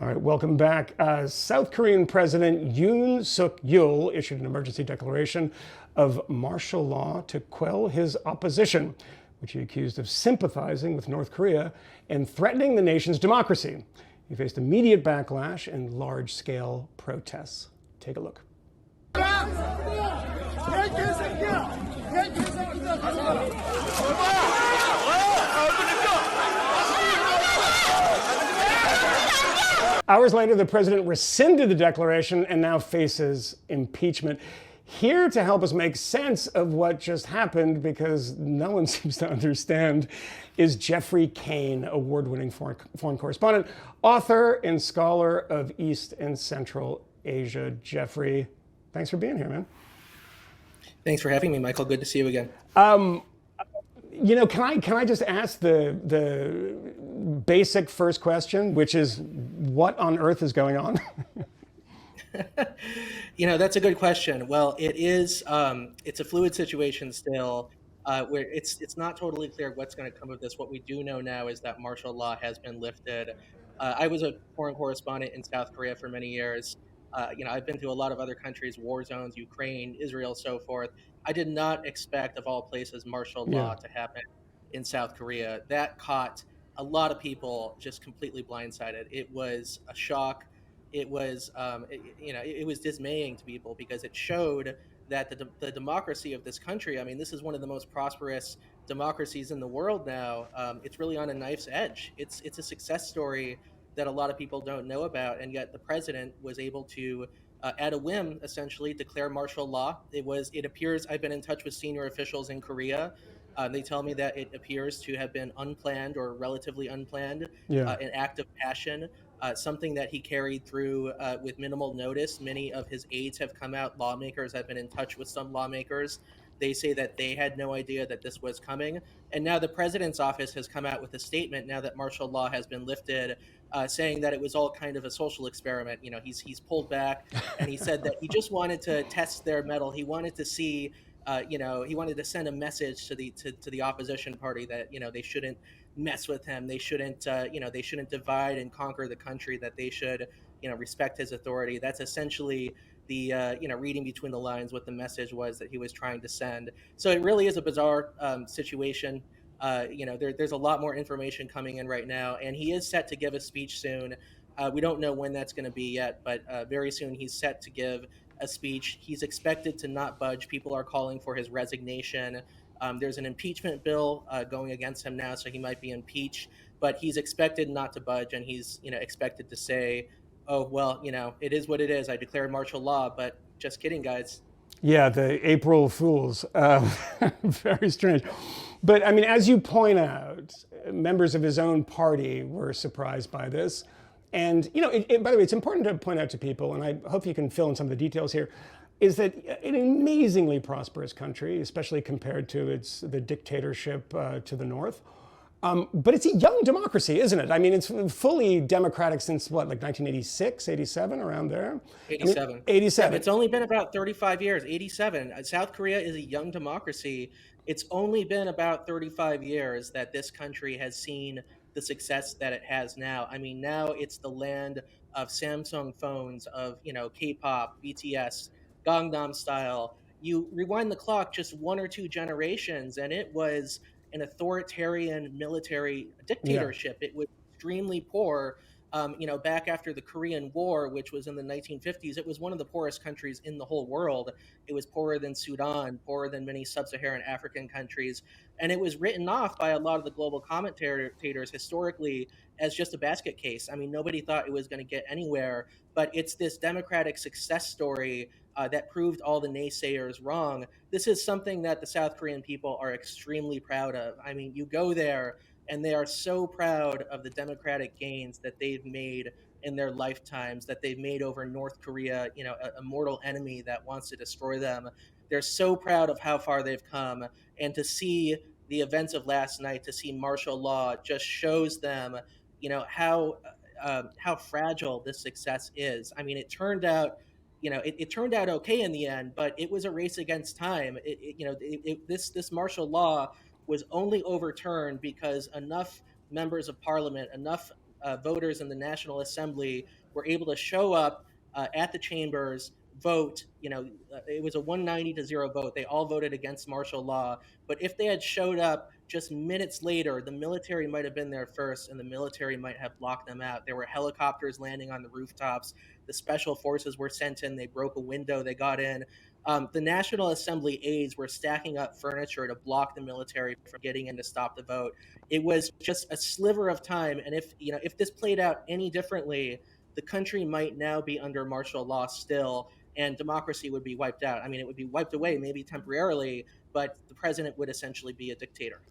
All right, welcome back. South Korean President Yoon Suk Yeol issued an emergency declaration of martial law to quell his opposition, which he accused of sympathizing with North Korea and threatening the nation's democracy. He faced immediate backlash and large-scale protests. Take a look. Hours later, the president rescinded the declaration and now faces impeachment. Here to help us make sense of what just happened, because no one seems to understand, is Geoffrey Cain, award-winning foreign correspondent, author, and scholar of East and Central Asia. Geoffrey, thanks for being here, man. Thanks for having me, Michael. Good to see you again. Can I just ask the basic first question, which is, what on earth is going on? That's a good question. Well, it's a fluid situation still, where it's not totally clear what's going to come of this. What we do know now is that martial law has been lifted. I was a foreign correspondent in South Korea for many years. I've been to a lot of other countries, war zones, Ukraine, Israel, so forth. I did not expect, of all places, martial law to happen in South Korea. That caught a lot of people just completely blindsided. It was a shock. It was, it was dismaying to people because it showed that the democracy of this country, I mean, this is one of the most prosperous democracies in the world now. It's really on a knife's edge. It's a success story that a lot of people don't know about, and yet the president was able to, at a whim, essentially declare martial law. It appears, I've been in touch with senior officials in Korea. They tell me that it appears to have been unplanned or relatively unplanned, an act of passion, something that he carried through with minimal notice. Many of his aides have come out. Lawmakers have been in touch with some lawmakers. They say that they had no idea that this was coming. And now the president's office has come out with a statement now that martial law has been lifted, saying that it was all kind of a social experiment. He's pulled back, and he said that he just wanted to test their mettle. He wanted to see, he wanted to send a message to the opposition party that, they shouldn't mess with him. They shouldn't, they shouldn't divide and conquer the country, that they should, respect his authority. That's essentially the, reading between the lines, what the message was that he was trying to send. So it really is a bizarre situation. There's a lot more information coming in right now, and he is set to give a speech soon. We don't know when that's going to be yet, but very soon he's set to give a speech. He's expected to not budge. People are calling for his resignation. There's an impeachment bill going against him now, so he might be impeached, but he's expected not to budge, and he's expected to say, oh, well, it is what it is. I declared martial law, but just kidding, guys. Yeah, the April Fools. Very strange. But I mean, as you point out, members of his own party were surprised by this. And, by the way, it's important to point out to people, and I hope you can fill in some of the details here, is that an amazingly prosperous country, especially compared to the dictatorship to the north. But it's a young democracy, isn't it? I mean, it's fully democratic since what, like 1986, 87, around there? 87. I mean, 87. Yeah, it's only been about 35 years, 87. South Korea is a young democracy. It's only been about 35 years that this country has seen the success that it has now. I mean, now it's the land of Samsung phones, of, K-pop, BTS, Gangnam Style. You rewind the clock just one or two generations, and it was an authoritarian military dictatorship. It was extremely poor. Back after the Korean War, which was in the 1950s, it was one of the poorest countries in the whole world. It was poorer than Sudan, poorer than many sub-Saharan African countries. And it was written off by a lot of the global commentators historically as just a basket case. I mean, nobody thought it was going to get anywhere, but it's this democratic success story that proved all the naysayers wrong. This is something that the South Korean people are extremely proud of. I mean, you go there, and they are so proud of the democratic gains that they've made in their lifetimes, that they've made over North Korea, a mortal enemy that wants to destroy them. They're so proud of how far they've come. And to see the events of last night, to see martial law, just shows them, how fragile this success is. I mean, it turned out, it turned out okay in the end, but it was a race against time. This martial law was only overturned because enough members of parliament, enough voters in the National Assembly were able to show up at the chambers, vote. It was a 190-0 vote. They all voted against martial law. But if they had showed up just minutes later, the military might have been there first, and the military might have blocked them out. There were helicopters landing on the rooftops. The special forces were sent in. They broke a window. They got in. The National Assembly aides were stacking up furniture to block the military from getting in to stop the vote. It was just a sliver of time, and if this played out any differently, the country might now be under martial law still, and democracy would be wiped out. I mean, it would be wiped away, maybe temporarily, but the president would essentially be a dictator.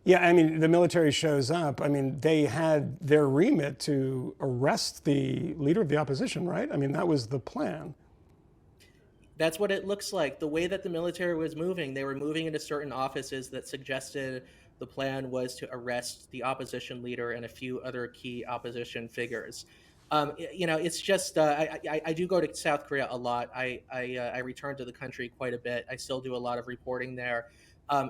Yeah, I mean, the military shows up. I mean, they had their remit to arrest the leader of the opposition, right? I mean, that was the plan. That's what it looks like. The way that the military was moving, they were moving into certain offices that suggested the plan was to arrest the opposition leader and a few other key opposition figures. It's just I do go to South Korea a lot. I return to the country quite a bit. I still do a lot of reporting there.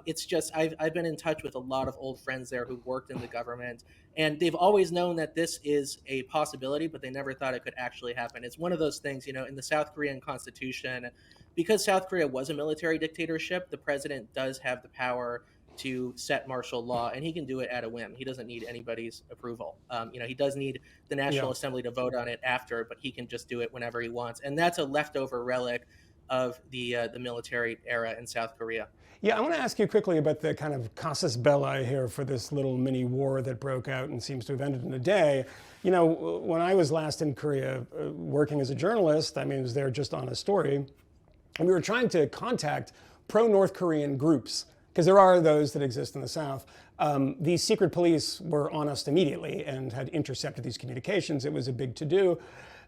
It's just I've been in touch with a lot of old friends there who worked in the government, and they've always known that this is a possibility, but they never thought it could actually happen. It's one of those things, in the South Korean constitution, because South Korea was a military dictatorship, the president does have the power to set martial law, and he can do it at a whim. He doesn't need anybody's approval. He does need the National Assembly to vote on it after, but he can just do it whenever he wants. And that's a leftover relic of the military era in South Korea. Yeah, I want to ask you quickly about the kind of casus belli here for this little mini war that broke out and seems to have ended in a day. When I was last in Korea working as a journalist, I mean, I was there just on a story, and we were trying to contact pro-North Korean groups, because there are those that exist in the South. These secret police were on us immediately and had intercepted these communications. It was a big to-do.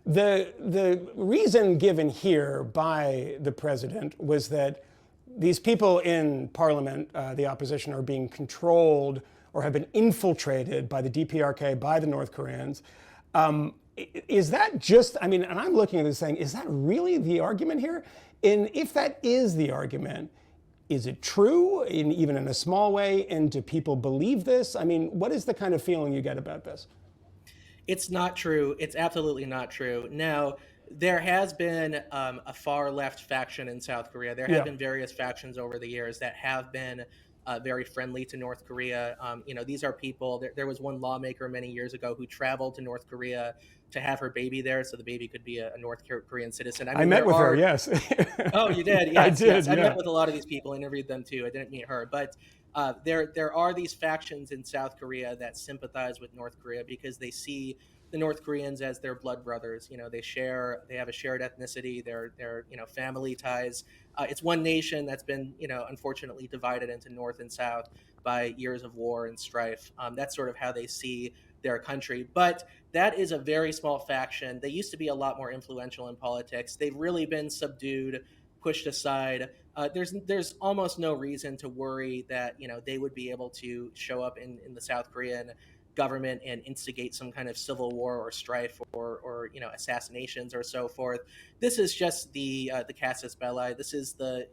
The reason given here by the president was that these people in parliament, the opposition, are being controlled or have been infiltrated by the DPRK, by the North Koreans. Is that just, I mean, and I'm looking at this saying, is that really the argument here? And if that is the argument, is it true, even in a small way? And do people believe this? I mean, what is the kind of feeling you get about this? It's not true. It's absolutely not true. Now, there has been a far left faction in South Korea. There have been various factions over the years that have been very friendly to North Korea. These are people, there was one lawmaker many years ago who traveled to North Korea to have her baby there so the baby could be a North Korean citizen. I met with her, yes. Oh, you did? Yes, I did, yes. I yeah. met with a lot of these people, interviewed them too. I didn't meet her. But there are these factions in South Korea that sympathize with North Korea because they see the North Koreans as their blood brothers. They have a shared ethnicity, their family ties. It's one nation that's been, unfortunately divided into North and South by years of war and strife. That's sort of how they see their country. But that is a very small faction. They used to be a lot more influential in politics. They've really been subdued, pushed aside. There's almost no reason to worry that, they would be able to show up in the South Korean government and instigate some kind of civil war or strife or assassinations or so forth. This is just the casus belli. This is the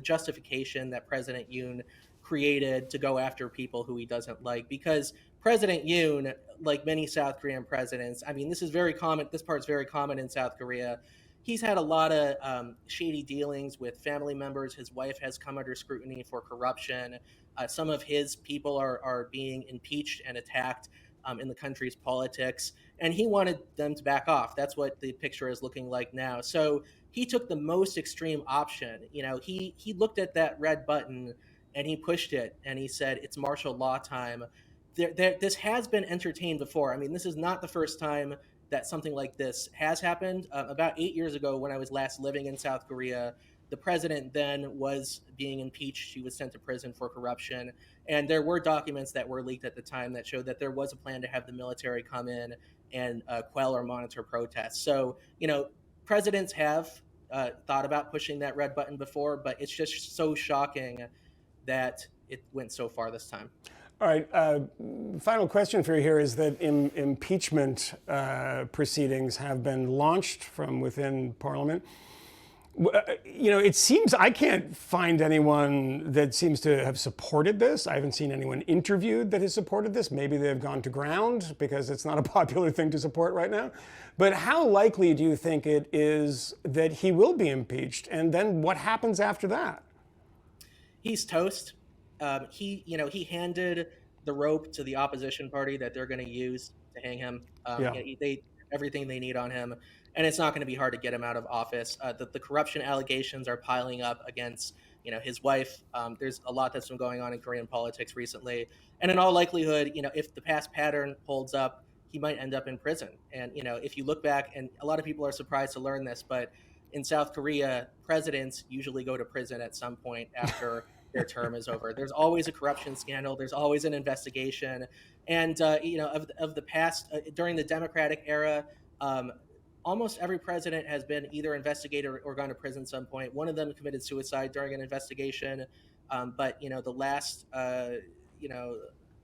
justification that President Yoon created to go after people who he doesn't like, because President Yoon, like many South Korean presidents, I mean, this is very common. This part's very common in South Korea. He's had a lot of shady dealings with family members. His wife has come under scrutiny for corruption. Some of his people are being impeached and attacked in the country's politics, and he wanted them to back off. That's what the picture is looking like now. So he took the most extreme option. He looked at that red button and he pushed it, and he said, "It's martial law time." This has been entertained before. I mean, this is not the first time that something like this has happened. About 8 years ago, when I was last living in South Korea, the president then was being impeached. She was sent to prison for corruption. And there were documents that were leaked at the time that showed that there was a plan to have the military come in and quell or monitor protests. So, presidents have thought about pushing that red button before, but it's just so shocking that it went so far this time. All right. Final question for you here is that impeachment proceedings have been launched from within Parliament. It seems I can't find anyone that seems to have supported this. I haven't seen anyone interviewed that has supported this. Maybe they've gone to ground because it's not a popular thing to support right now. But how likely do you think it is that he will be impeached? And then what happens after that? He's toast. He handed the rope to the opposition party that they're going to use to hang him. Yeah. They everything they need on him, and it's not going to be hard to get him out of office. The corruption allegations are piling up against his wife. There's a lot that's been going on in Korean politics recently, and in all likelihood, if the past pattern holds up, he might end up in prison. And if you look back, and a lot of people are surprised to learn this, but in South Korea, presidents usually go to prison at some point after their term is over. There's always a corruption scandal. There's always an investigation, and of the past during the Democratic era, almost every president has been either investigated or gone to prison at some point. One of them committed suicide during an investigation, but the last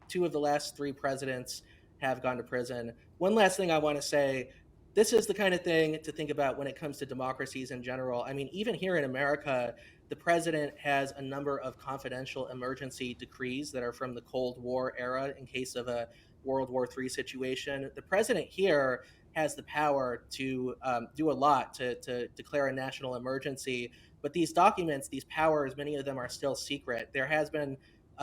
two of the last three presidents have gone to prison. One last thing I want to say. This is the kind of thing to think about when it comes to democracies in general. I mean, even here in America, the president has a number of confidential emergency decrees that are from the Cold War era in case of a World War III situation. The president here has the power to do a lot to declare a national emergency. But these documents, these powers, many of them are still secret. There has been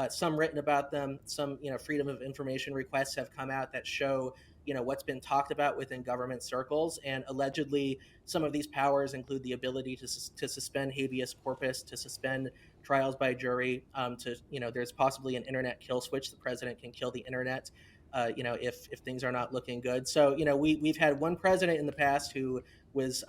some written about them. Some freedom of information requests have come out that show what's been talked about within government circles, and allegedly some of these powers include the ability to suspend habeas corpus, to suspend trials by jury, there's possibly an internet kill switch. The president can kill the internet if things are not looking good. So we've had one president in the past who was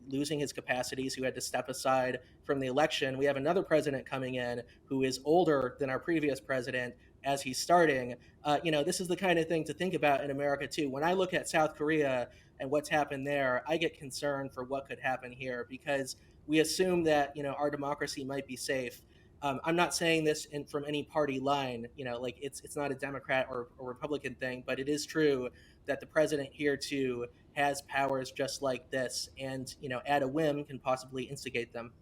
losing his capacities, who had to step aside from the election. We have another president coming in who is older than our previous president as he's starting. This is the kind of thing to think about in America too. When I look at South Korea and what's happened there, I get concerned for what could happen here, because we assume that our democracy might be safe. I'm not saying this from any party line, it's not a Democrat or Republican thing, but it is true that the president here too has powers just like this, and at a whim can possibly instigate them.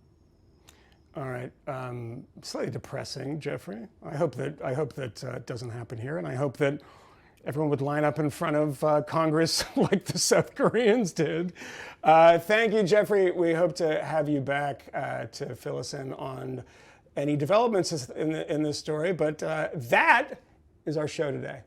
All right. Slightly depressing, Geoffrey. I hope that doesn't happen here, and I hope that everyone would line up in front of Congress like the South Koreans did. Thank you, Geoffrey. We hope to have you back to fill us in on any developments in this story. But that is our show today.